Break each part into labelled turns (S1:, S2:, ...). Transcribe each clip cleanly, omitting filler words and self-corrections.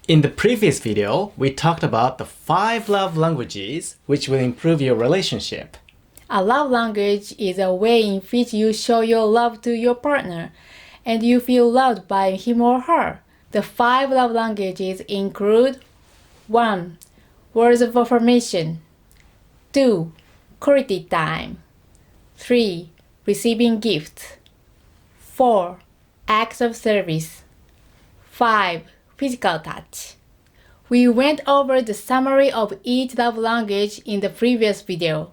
S1: In the previous video, we talked about the 5 love languages which will improve your relationship.
S2: A love language is a way in which you show your love to your partner and you feel loved by him or her. The 5 love languages include 1. Words of affirmation. 2. Quality time. 3. Receiving gifts. 4. Acts of service. 5. Physical touch. We went over the summary of each love language in the previous video.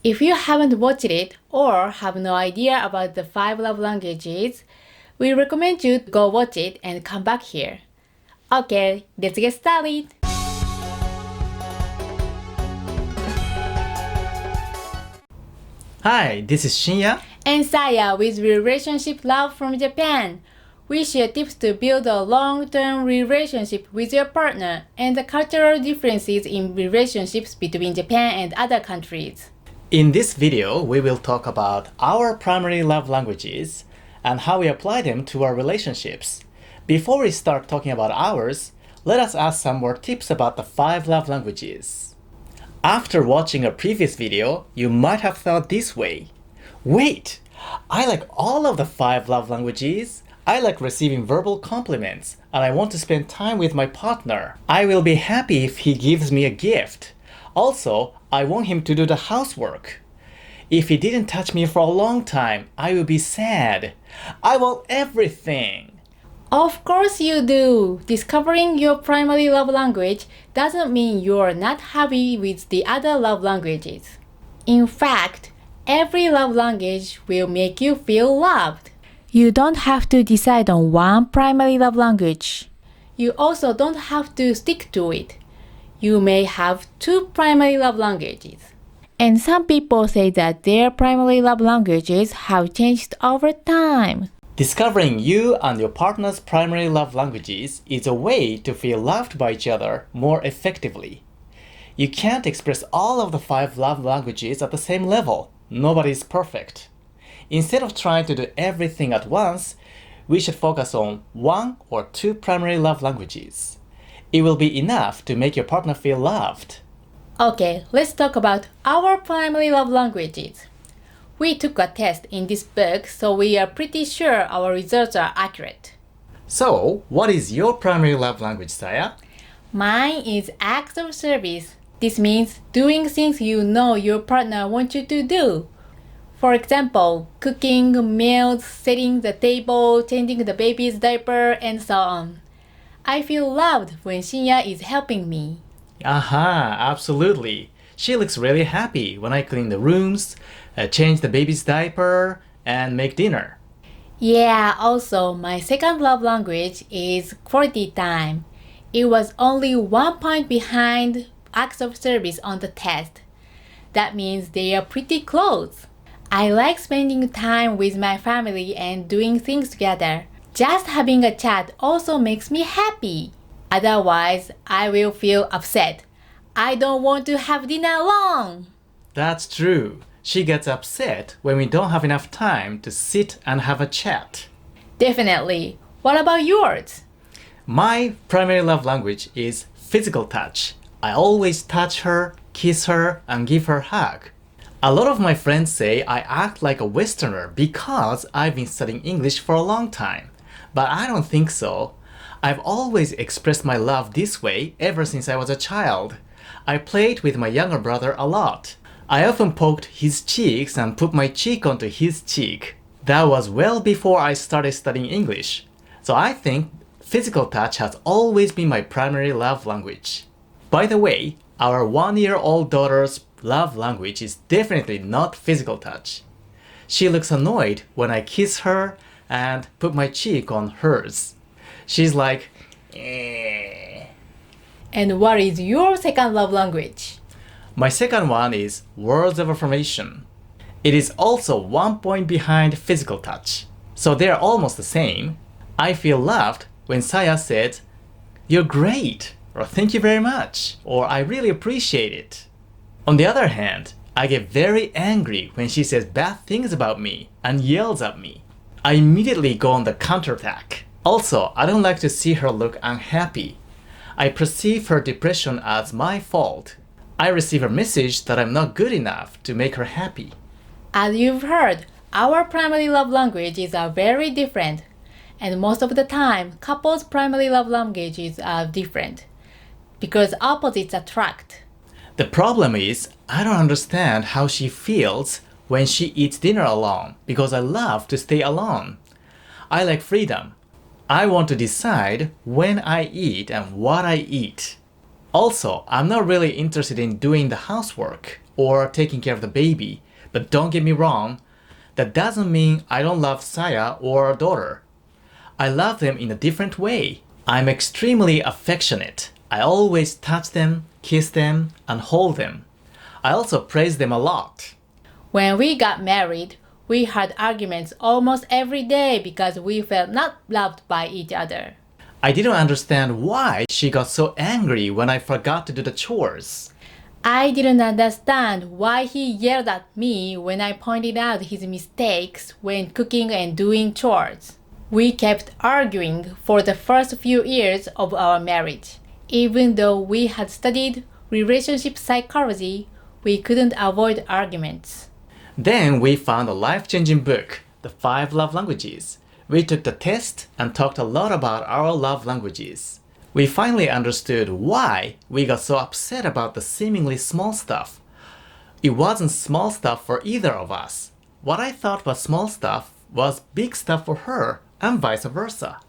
S2: If you haven't watched it or have no idea about the 5 love languages, we recommend you go watch it and come back here. Okay, let's get started!
S1: Hi, this is Shinya.
S2: And Saya with Relationship Love from Japan. We share tips to build a long-term relationship with your partner and the cultural differences in relationships between Japan and other countries.
S1: In this video, we will talk about our primary love languages and how we apply them to our relationships. Before we start talking about ours, let us ask some more tips about the 5 love languages. After watching a previous video, you might have thought this way. Wait, I like all of the 5 love languages. I like receiving verbal compliments and I want to spend time with my partner. I will be happy if he gives me a gift. Also, I want him to do the housework. If he didn't touch me for a long time, I will be sad. I want everything.
S2: Of course you do! Discovering your primary love language doesn't mean you're not happy with the other love languages. In fact, every love language will make you feel loved. You don't have to decide on one primary love language. You also don't have to stick to it. You may have 2 primary love languages. And some people say that their primary love languages have changed over time.
S1: Discovering you and your partner's primary love languages is a way to feel loved by each other more effectively. You can't express all of the 5 love languages at the same level. Nobody is perfect. Instead of trying to do everything at once, we should focus on 1 or 2 primary love languages. It will be enough to make your partner feel loved.
S2: Okay, let's talk about our primary love languages. We took a test in this book, so we are pretty sure our results are accurate.
S1: So, what is your primary love language, Saya?
S2: Mine is acts of service. This means doing things you know your partner wants you to do. For example, cooking meals, setting the table, changing the baby's diaper, and so on. I feel loved when Shinya is helping me.
S1: Aha, absolutely. She looks really happy when I clean the rooms, change the baby's diaper, and make dinner.
S2: Yeah, also, my second love language is quality time. It was only 1 point behind acts of service on the test. That means they are pretty close. I like spending time with my family and doing things together. Just having a chat also makes me happy. Otherwise, I will feel upset. I don't want to have dinner alone.
S1: That's true. She gets upset when we don't have enough time to sit and have a chat.
S2: Definitely. What about yours?
S1: My primary love language is physical touch. I always touch her, kiss her, and give her a hug. A lot of my friends say I act like a Westerner because I've been studying English for a long time. But I don't think so. I've always expressed my love this way ever since I was a child. I played with my younger brother a lot. I often poked his cheeks and put my cheek onto his cheek. That was well before I started studying English. So I think physical touch has always been my primary love language. By the way, our 1-year-old daughter's love language is definitely not physical touch. She looks annoyed when I kiss her and put my cheek on hers. She's like, eh.
S2: And what is your second love language?
S1: My second one is words of affirmation. It is also 1 point behind physical touch. So they are almost the same. I feel loved when Saya said, "You're great," or "Thank you very much," or "I really appreciate it." On the other hand, I get very angry when she says bad things about me and yells at me. I immediately go on the counterattack. Also, I don't like to see her look unhappy. I perceive her depression as my fault. I receive a message that I'm not good enough to make her happy.
S2: As you've heard, our primary love languages are very different. And most of the time, couples' primary love languages are different. Because opposites attract.
S1: The problem is, I don't understand how she feels when she eats dinner alone because I love to stay alone. I like freedom. I want to decide when I eat and what I eat. Also, I'm not really interested in doing the housework or taking care of the baby, but don't get me wrong, that doesn't mean I don't love Saya or our daughter. I love them in a different way. I'm extremely affectionate. I always touch them, kiss them, and hold them. I also praise them a lot.
S2: When we got married, we had arguments almost every day because we felt not loved by each other.
S1: I didn't understand why she got so angry when I forgot to do the chores.
S2: I didn't understand why he yelled at me when I pointed out his mistakes when cooking and doing chores. We kept arguing for the first few years of our marriage. Even though we had studied relationship psychology, we couldn't avoid arguments.
S1: Then we found a life-changing book, The 5 Love Languages. We took the test and talked a lot about our love languages. We finally understood why we got so upset about the seemingly small stuff. It wasn't small stuff for either of us. What I thought was small stuff was big stuff for her, and vice versa.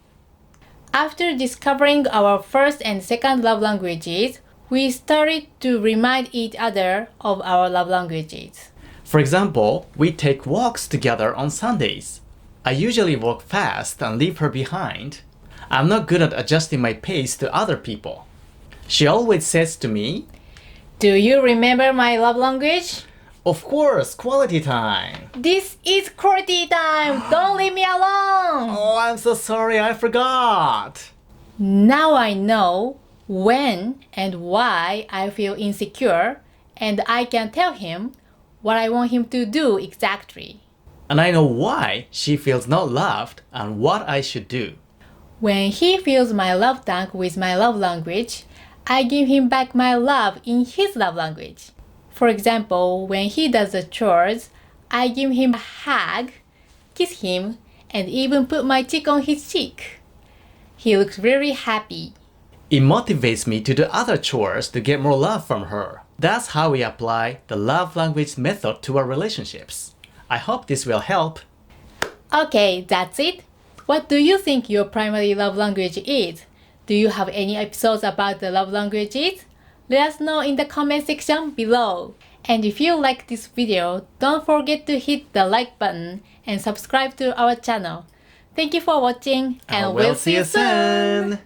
S2: After discovering our first and second love languages, we started to remind each other of our love languages.
S1: For example, we take walks together on Sundays. I usually walk fast and leave her behind. I'm not good at adjusting my pace to other people. She always says to me,
S2: "Do you remember my love language?"
S1: "Of course, quality time."
S2: "This is quality time! Don't leave me alone!"
S1: "Oh, I'm so sorry, I forgot."
S2: Now I know when and why I feel insecure, and I can tell him what I want him to do exactly.
S1: And I know why she feels not loved and what I should do.
S2: When he fills my love tank with my love language, I give him back my love in his love language. For example, when he does the chores, I give him a hug, kiss him, and even put my cheek on his cheek. He looks very happy.
S1: It motivates me to do other chores to get more love from her. That's how we apply the love language method to our relationships. I hope this will help.
S2: Okay, that's it. What do you think your primary love language is? Do you have any episodes about the love languages? Let us know in the comment section below. And if you like this video, don't forget to hit the like button and subscribe to our channel. Thank you for watching, and we'll see you soon!